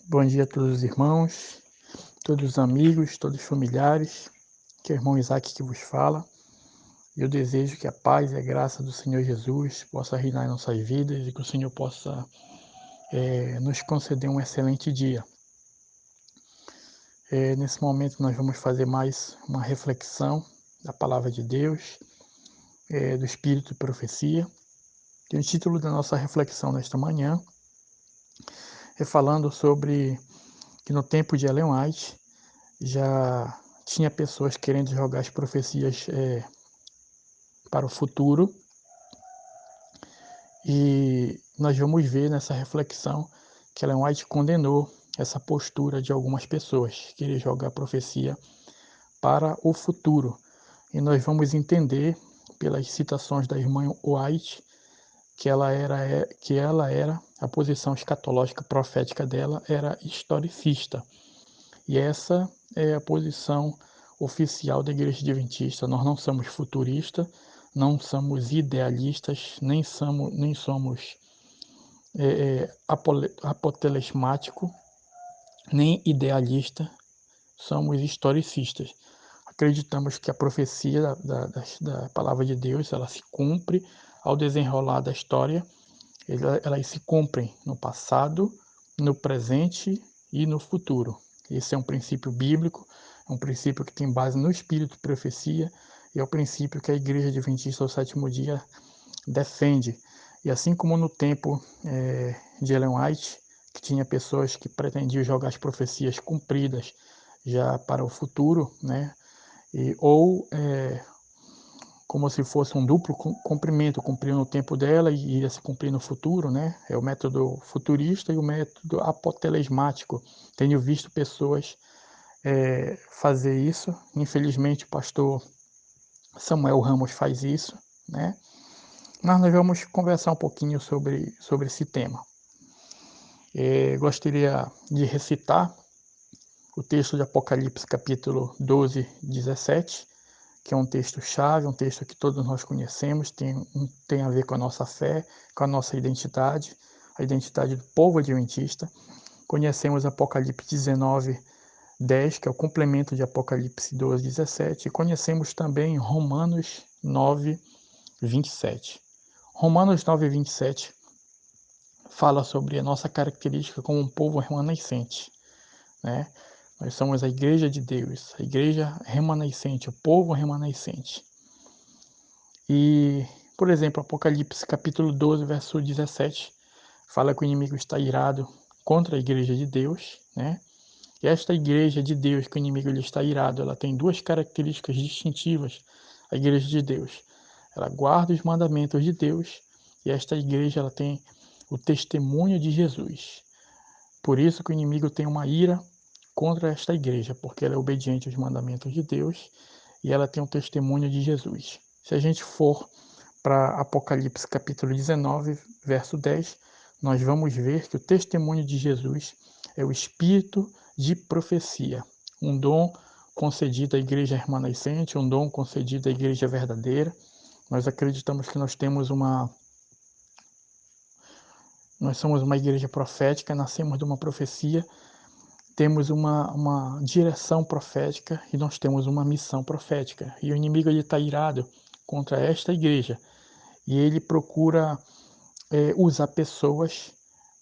Bom dia a todos os irmãos, todos os amigos, todos os familiares, que é o irmão Isaac que vos fala. Eu desejo que a paz e a graça do Senhor Jesus possa reinar em nossas vidas e que o Senhor possa nos conceder um excelente dia. Nesse momento nós vamos fazer mais uma reflexão da Palavra de Deus, do Espírito e Profecia. E o título da nossa reflexão nesta manhã é falando sobre que no tempo de Ellen White já tinha pessoas querendo jogar as profecias para o futuro, e nós vamos ver nessa reflexão que Ellen White condenou essa postura de algumas pessoas, querer jogar a profecia para o futuro. E nós vamos entender pelas citações da irmã White que ela era a posição escatológica profética dela era historicista. E essa é a posição oficial da Igreja Adventista. Nós não somos futuristas, não somos idealistas, nem somos apotelesmático, nem idealista, somos historicistas. Acreditamos que a profecia da palavra de Deus, ela se cumpre ao desenrolar da história, elas se cumprem no passado, no presente e no futuro. Esse é um princípio bíblico, é um princípio que tem base no Espírito de Profecia, e é o princípio que a Igreja Adventista ao Sétimo Dia defende. E assim como no tempo de Ellen White, que tinha pessoas que pretendiam jogar as profecias cumpridas já para o futuro, né? Ou como se fosse um duplo cumprimento, cumprir no tempo dela e ia se cumprir no futuro, né? É o método futurista e o método apotelesmático. Tenho visto pessoas fazer isso. Infelizmente, o pastor Samuel Ramos faz isso, né? Mas nós vamos conversar um pouquinho sobre esse tema. Gostaria de recitar o texto de Apocalipse, capítulo 12, 17, que é um texto-chave, um texto que todos nós conhecemos, tem a ver com a nossa fé, com a nossa identidade, a identidade do povo adventista. Conhecemos Apocalipse 19, 10, que é o complemento de Apocalipse 12, 17, e conhecemos também Romanos 9, 27. Romanos 9, 27 fala sobre a nossa característica como um povo remanescente, né? Nós somos a igreja de Deus, a igreja remanescente, o povo remanescente. E, por exemplo, Apocalipse capítulo 12, verso 17, fala que o inimigo está irado contra a igreja de Deus, né? E esta igreja de Deus, que o inimigo ele está irado, ela tem duas características distintivas, a igreja de Deus. Ela guarda os mandamentos de Deus, e esta igreja ela tem o testemunho de Jesus. Por isso que o inimigo tem uma ira contra esta igreja, porque ela é obediente aos mandamentos de Deus e ela tem o testemunho de Jesus. Se a gente for para Apocalipse capítulo 19, verso 10, nós vamos ver que o testemunho de Jesus é o espírito de profecia, um dom concedido à igreja remanescente, um dom concedido à igreja verdadeira. Nós acreditamos que nós somos uma igreja profética, nascemos de uma profecia, temos uma direção profética e nós temos uma missão profética. E o inimigo está irado contra esta igreja e ele procura usar pessoas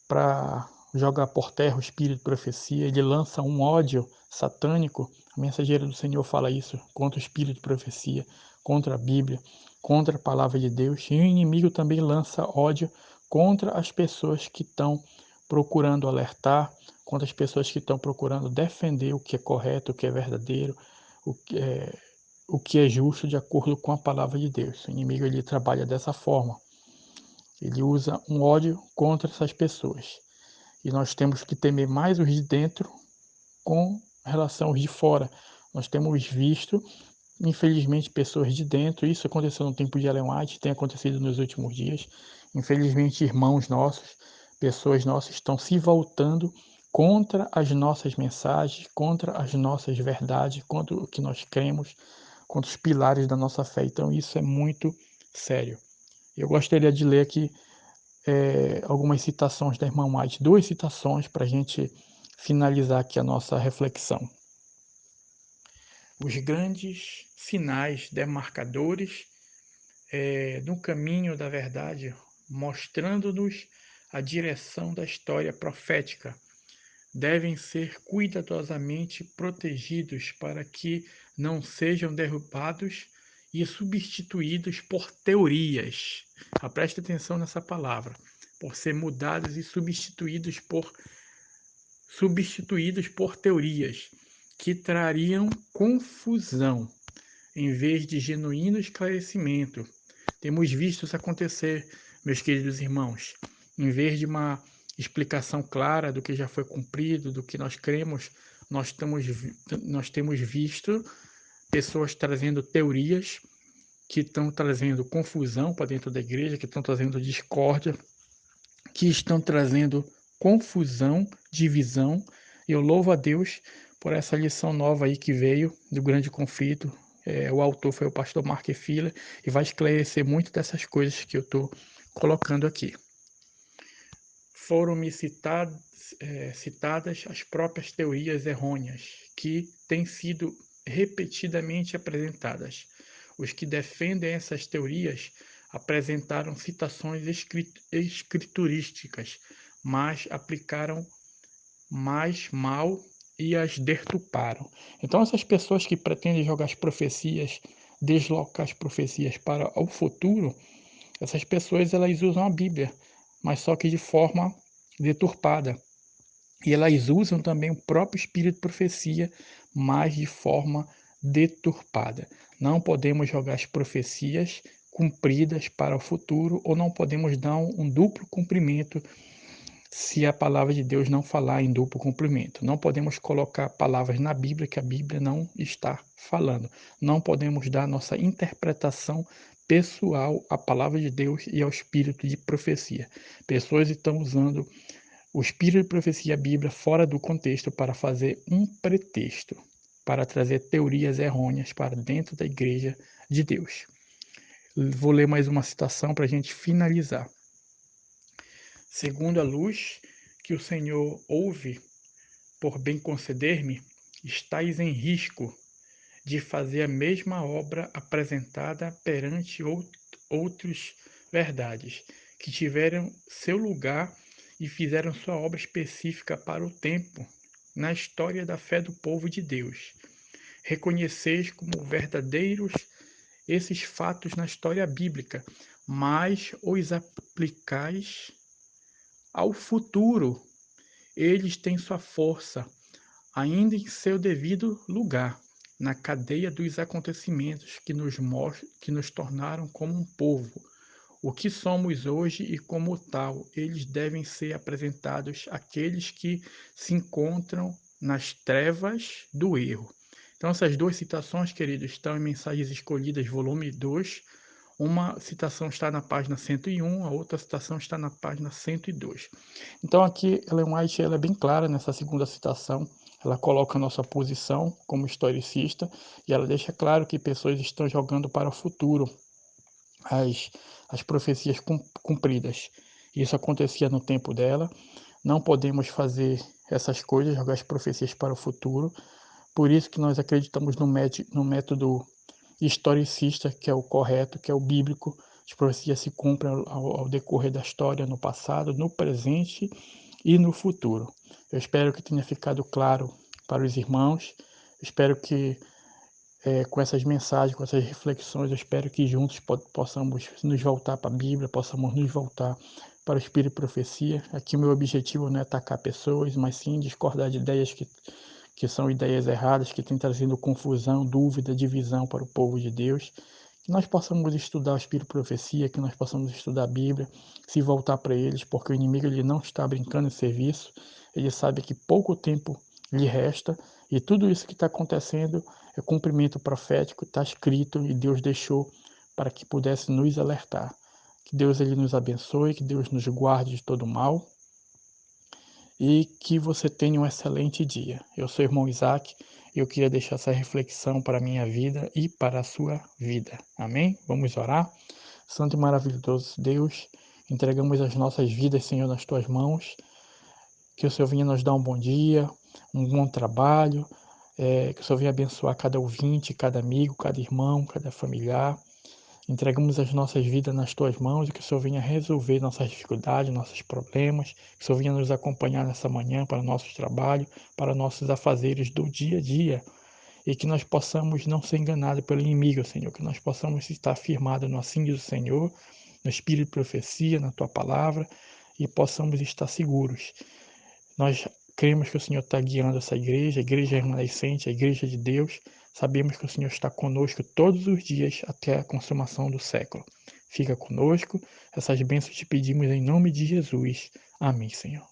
para jogar por terra o espírito de profecia. Ele lança um ódio satânico. A mensageira do Senhor fala isso contra o espírito de profecia, contra a Bíblia, contra a palavra de Deus. E o inimigo também lança ódio contra as pessoas que estão procurando alertar, contra as pessoas que estão procurando defender o que é correto, o que é verdadeiro, o que é justo de acordo com a palavra de Deus. O inimigo ele trabalha dessa forma. Ele usa um ódio contra essas pessoas. E nós temos que temer mais os de dentro com relação aos de fora. Nós temos visto, infelizmente, pessoas de dentro. Isso aconteceu no tempo de Ellen White, tem acontecido nos últimos dias. Infelizmente, irmãos nossos, pessoas nossas estão se voltando contra as nossas mensagens, contra as nossas verdades, contra o que nós cremos, contra os pilares da nossa fé. Então, isso é muito sério. Eu gostaria de ler aqui algumas citações da irmã White, duas citações para a gente finalizar aqui a nossa reflexão. Os grandes sinais demarcadores no caminho da verdade, mostrando-nos a direção da história profética, devem ser cuidadosamente protegidos para que não sejam derrubados e substituídos por teorias. Preste atenção nessa palavra, por ser mudados e substituídos por teorias que trariam confusão em vez de genuíno esclarecimento. Temos visto isso acontecer, meus queridos irmãos. Em vez de uma explicação clara do que já foi cumprido, do que nós cremos, nós temos visto pessoas trazendo teorias que estão trazendo confusão para dentro da igreja, que estão trazendo discórdia, que estão trazendo confusão, divisão. E eu louvo a Deus por essa lição nova aí que veio do grande conflito. O autor foi o pastor Mark Filler e vai esclarecer muito dessas coisas que eu estou colocando aqui. Foram-me citadas as próprias teorias errôneas que têm sido repetidamente apresentadas. Os que defendem essas teorias apresentaram citações escriturísticas, mas aplicaram mais mal e as deturparam. Então, essas pessoas que pretendem jogar as profecias, deslocar as profecias para o futuro, essas pessoas elas usam a Bíblia, mas só que de forma deturpada. E elas usam também o próprio espírito de profecia, mas de forma deturpada. Não podemos jogar as profecias cumpridas para o futuro, ou não podemos dar um duplo cumprimento se a palavra de Deus não falar em duplo cumprimento. Não podemos colocar palavras na Bíblia que a Bíblia não está falando. Não podemos dar nossa interpretação pessoal à palavra de Deus e ao espírito de profecia. Pessoas estão usando o espírito de profecia e a Bíblia fora do contexto para fazer um pretexto, para trazer teorias errôneas para dentro da igreja de Deus. Vou ler mais uma citação para a gente finalizar. Segundo a luz que o Senhor ouve por bem conceder-me, estáis em risco de fazer a mesma obra apresentada perante outros verdades, que tiveram seu lugar e fizeram sua obra específica para o tempo, na história da fé do povo de Deus. Reconheceis como verdadeiros esses fatos na história bíblica, mas os aplicais ao futuro. Eles têm sua força, ainda em seu devido lugar, na cadeia dos acontecimentos que nos tornaram como um povo. O que somos hoje e como tal, eles devem ser apresentados àqueles que se encontram nas trevas do erro. Então, essas duas citações, queridos, estão em Mensagens Escolhidas, volume 2. Uma citação está na página 101, a outra citação está na página 102. Então, aqui, Ellen White ela é bem clara nessa segunda citação. Ela coloca a nossa posição como historicista e ela deixa claro que pessoas estão jogando para o futuro as profecias cumpridas. Isso acontecia no tempo dela. Não podemos fazer essas coisas, jogar as profecias para o futuro. Por isso que nós acreditamos no método historicista, que é o correto, que é o bíblico. As profecias se cumprem ao decorrer da história, no passado, no presente e no futuro. Eu espero que tenha ficado claro para os irmãos. Espero que com essas mensagens, com essas reflexões, eu espero que juntos possamos nos voltar para a Bíblia, possamos nos voltar para o Espírito de Profecia. Aqui o meu objetivo não é atacar pessoas, mas sim discordar de ideias que são ideias erradas, que têm trazido confusão, dúvida, divisão para o povo de Deus. Que nós possamos estudar o Espírito de Profecia, que nós possamos estudar a Bíblia, se voltar para eles, porque o inimigo ele não está brincando em serviço, ele sabe que pouco tempo lhe resta, e tudo isso que está acontecendo é cumprimento profético, está escrito e Deus deixou para que pudesse nos alertar. Que Deus ele nos abençoe, que Deus nos guarde de todo mal e que você tenha um excelente dia. Eu sou o irmão Isaac e eu queria deixar essa reflexão para a minha vida e para a sua vida. Amém? Vamos orar? Santo e maravilhoso Deus, entregamos as nossas vidas, Senhor, nas tuas mãos. Que o Senhor venha nos dar um bom dia, um bom trabalho, que o Senhor venha abençoar cada ouvinte, cada amigo, cada irmão, cada familiar. Entregamos as nossas vidas nas Tuas mãos e que o Senhor venha resolver nossas dificuldades, nossos problemas, que o Senhor venha nos acompanhar nessa manhã para nossos trabalhos, para nossos afazeres do dia a dia e que nós possamos não ser enganados pelo inimigo, Senhor, que nós possamos estar firmados no assim do Senhor, no espírito de profecia, na Tua palavra e possamos estar seguros. Nós cremos que o Senhor está guiando essa igreja, a igreja remanescente, a igreja de Deus. Sabemos que o Senhor está conosco todos os dias até a consumação do século. Fica conosco. Essas bênçãos te pedimos em nome de Jesus. Amém, Senhor.